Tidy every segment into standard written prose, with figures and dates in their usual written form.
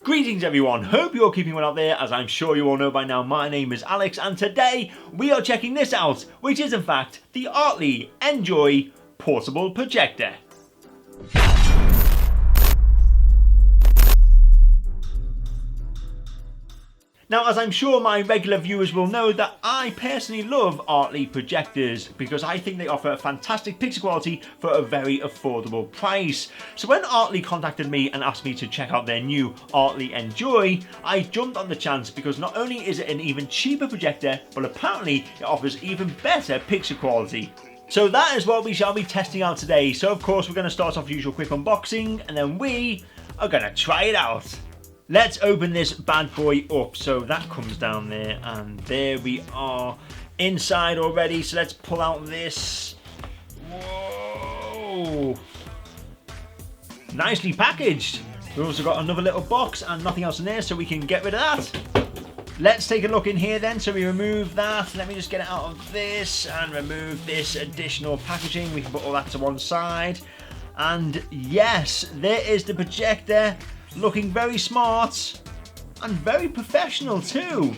Greetings everyone, hope you're keeping well out there. As I'm sure you all know by now, my name is Alex and today we are checking this out, which is in fact the Artlii Enjoy portable projector. Now, as I'm sure my regular viewers will know, that I personally love Artlii projectors because I think they offer fantastic picture quality for a very affordable price. So when Artlii contacted me and asked me to check out their new Artlii Enjoy, I jumped on the chance because not only is it an even cheaper projector, but apparently it offers even better picture quality. So that is what we shall be testing out today. So of course we're going to start off with usual quick unboxing and then we are going to try it out. Let's open this bad boy up. So that comes down there and there we are inside already. So let's pull out this. Whoa! Nicely packaged. We've also got another little box and nothing else in there, so we can get rid of that. Let's take a look in here then. So we remove that. Let me just get it out of this and remove this additional packaging. We can put all that to one side. And yes, there is the projector. Looking very smart and very professional too.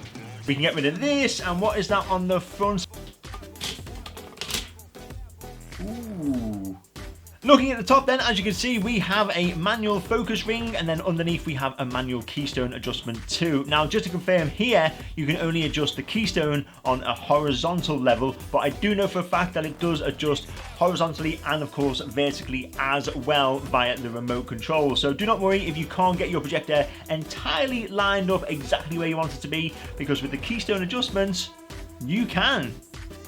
We can get rid of this, and what is that on the front? Ooh. Looking at the top then, as you can see, we have a manual focus ring, and then underneath we have a manual keystone adjustment too. Now, just to confirm here, you can only adjust the keystone on a horizontal level, but I do know for a fact that it does adjust horizontally and of course vertically as well via the remote control. So do not worry if you can't get your projector entirely lined up exactly where you want it to be, because with the keystone adjustments, you can.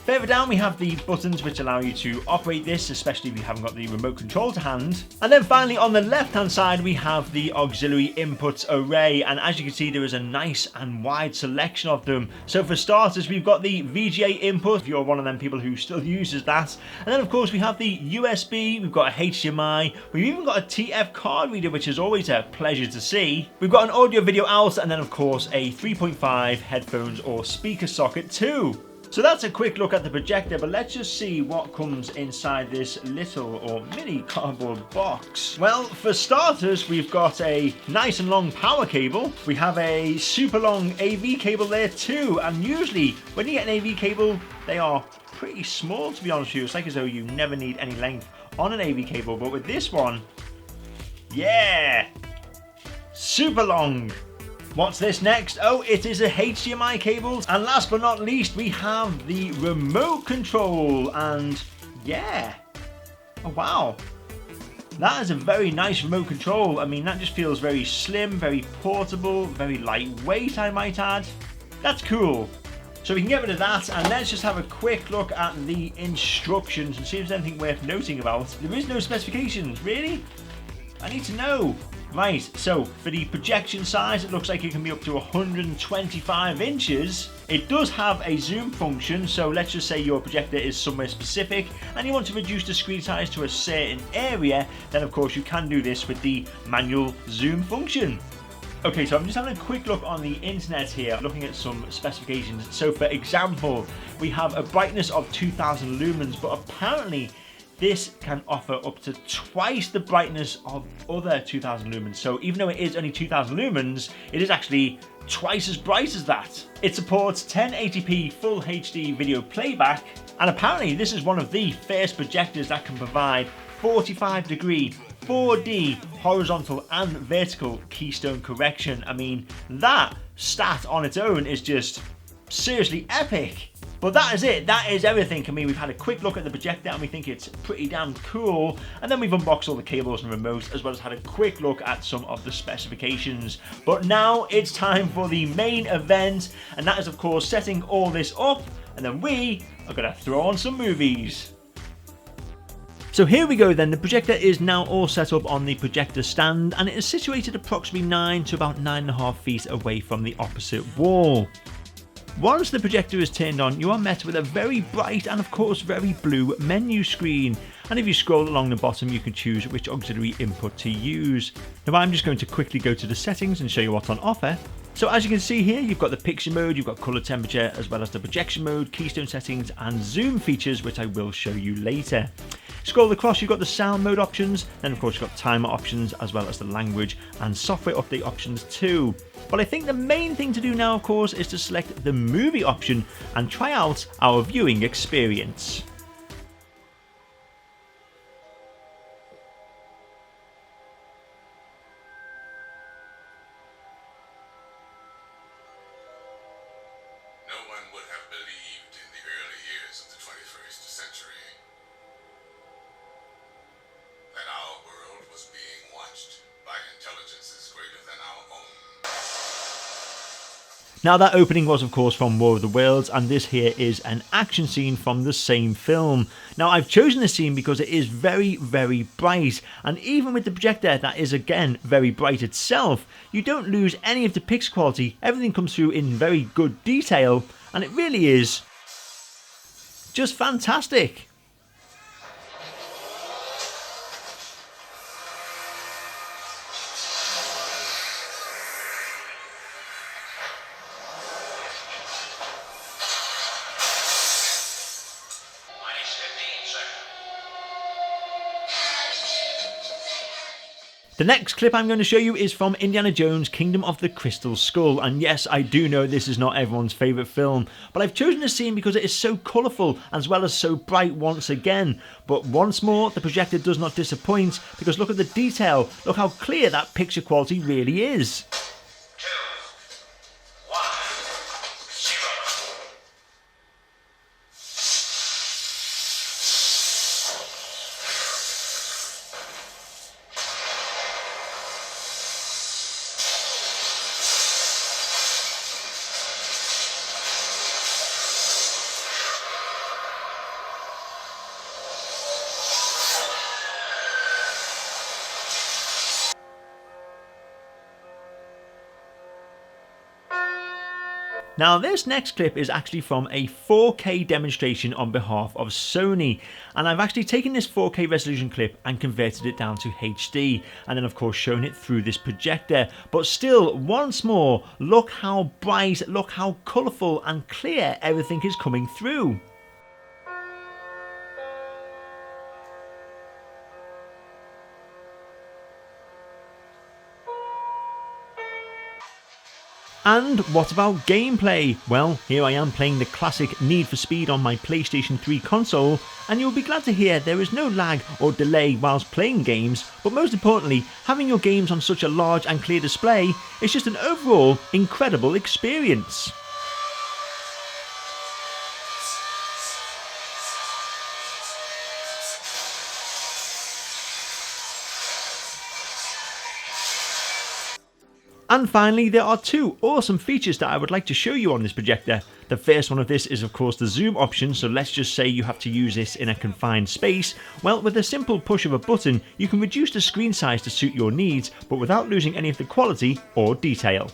Further down we have the buttons which allow you to operate this, especially if you haven't got the remote control to hand. And then finally on the left hand side we have the auxiliary inputs array, and as you can see there is a nice and wide selection of them. So for starters we've got the VGA input, if you're one of them people who still uses that. And then of course we have the USB, we've got a HDMI, we've even got a TF card reader, which is always a pleasure to see. We've got an audio video out, and then of course a 3.5 headphones or speaker socket too. So that's a quick look at the projector, but let's just see what comes inside this little or mini cardboard box. Well, for starters, we've got a nice and long power cable. We have a super long AV cable there too, and usually when you get an AV cable, they are pretty small, to be honest with you. It's like as though you never need any length on an AV cable, but with this one, yeah, super long. What's this next? Oh, it is a HDMI cable. And last but not least, we have the remote control. And yeah. Oh, wow. That is a very nice remote control. I mean, that just feels very slim, very portable, very lightweight, I might add. That's cool. So we can get rid of that, and let's just have a quick look at the instructions and see if there's anything worth noting about. There is no specifications, really? I need to know. Right, so for the projection size, it looks like it can be up to 125 inches. It does have a zoom function, so let's just say your projector is somewhere specific and you want to reduce the screen size to a certain area, then of course you can do this with the manual zoom function. Okay, so I'm just having a quick look on the internet here, looking at some specifications. So for example, we have a brightness of 2000 lumens, but apparently this can offer up to twice the brightness of other 2000 lumens. So even though it is only 2000 lumens, it is actually twice as bright as that. It supports 1080p full HD video playback, and apparently this is one of the first projectors that can provide 45-degree 4D horizontal and vertical keystone correction. I mean, that stat on its own is just seriously epic. But that is it, that is everything. I mean, we've had a quick look at the projector and we think it's pretty damn cool. And then we've unboxed all the cables and remotes, as well as had a quick look at some of the specifications. But now it's time for the main event, and that is of course setting all this up, and then we are gonna throw on some movies. So here we go then, the projector is now all set up on the projector stand, and it is situated approximately 9 to about 9.5 feet away from the opposite wall. Once the projector is turned on, you are met with a very bright and of course very blue menu screen, and if you scroll along the bottom you can choose which auxiliary input to use. Now I'm just going to quickly go to the settings and show you what's on offer. So as you can see here, you've got the picture mode, you've got color temperature, as well as the projection mode, keystone settings and zoom features, which I will show you later. Scroll across, you've got the sound mode options, then of course you've got timer options as well as the language and software update options too. But I think the main thing to do now, of course, is to select the movie option and try out our viewing experience. No one would have believed in the early years of the 21st century that our world was being watched by intelligences greater than our own. Now that opening was of course from War of the Worlds, and this here is an action scene from the same film. Now I've chosen this scene because it is very bright, and even with the projector that is again very bright itself, you don't lose any of the pixel quality. Everything comes through in very good detail, and it really is just fantastic. The next clip I'm going to show you is from Indiana Jones Kingdom of the Crystal Skull, and yes, I do know this is not everyone's favourite film, but I've chosen this scene because it is so colourful as well as so bright once again. But once more, the projector does not disappoint, because look at the detail, look how clear that picture quality really is. Now this next clip is actually from a 4K demonstration on behalf of Sony, and I've actually taken this 4K resolution clip and converted it down to HD, and then of course shown it through this projector. But still, once more, look how bright, look how colourful and clear everything is coming through. And what about gameplay? Well, here I am playing the classic Need for Speed on my PlayStation 3 console, and you'll be glad to hear there is no lag or delay whilst playing games, but most importantly, having your games on such a large and clear display is just an overall incredible experience. And finally, there are two awesome features that I would like to show you on this projector. The first one of this is of course the zoom option, so let's just say you have to use this in a confined space. Well, with a simple push of a button, you can reduce the screen size to suit your needs, but without losing any of the quality or detail.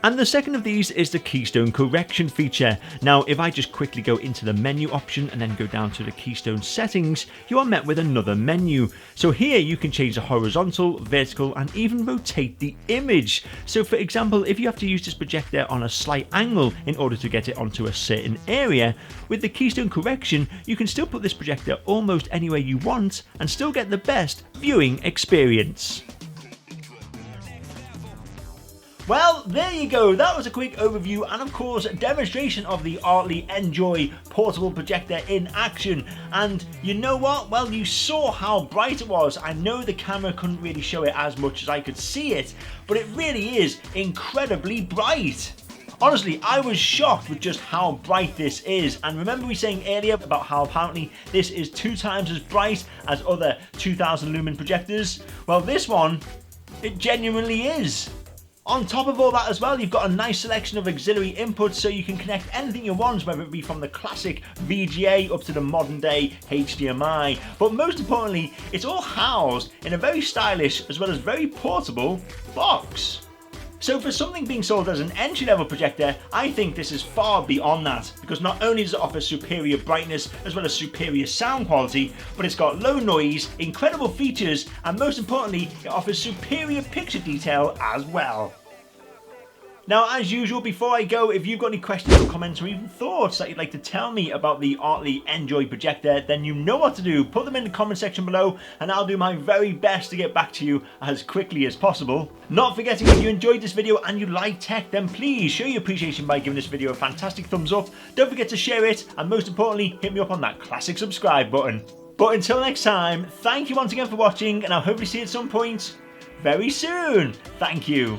And the second of these is the Keystone correction feature. Now, if I just quickly go into the menu option and then go down to the Keystone settings, you are met with another menu. So here you can change the horizontal, vertical, and even rotate the image. So for example, if you have to use this projector on a slight angle in order to get it onto a certain area, with the Keystone correction, you can still put this projector almost anywhere you want and still get the best viewing experience. Well, there you go, that was a quick overview and of course a demonstration of the Artlii Enjoy portable projector in action. And you know what, well, you saw how bright it was. I know the camera couldn't really show it as much as I could see it, but it really is incredibly bright. Honestly, I was shocked with just how bright this is, and remember we saying earlier about how apparently this is 2 times as bright as other 2000 lumen projectors? Well, this one, it genuinely is. On top of all that as well, you've got a nice selection of auxiliary inputs so you can connect anything you want, whether it be from the classic VGA up to the modern day HDMI. But most importantly, it's all housed in a very stylish as well as very portable box. So for something being sold as an entry-level projector, I think this is far beyond that, because not only does it offer superior brightness as well as superior sound quality, but it's got low noise, incredible features, and most importantly, it offers superior picture detail as well. Now, as usual, before I go, if you've got any questions or comments or even thoughts that you'd like to tell me about the Artlii Enjoy projector, then you know what to do. Put them in the comment section below and I'll do my very best to get back to you as quickly as possible. Not forgetting, if you enjoyed this video and you like tech, then please show your appreciation by giving this video a fantastic thumbs up. Don't forget to share it, and most importantly, hit me up on that classic subscribe button. But until next time, thank you once again for watching, and I'll hopefully see you at some point very soon. Thank you.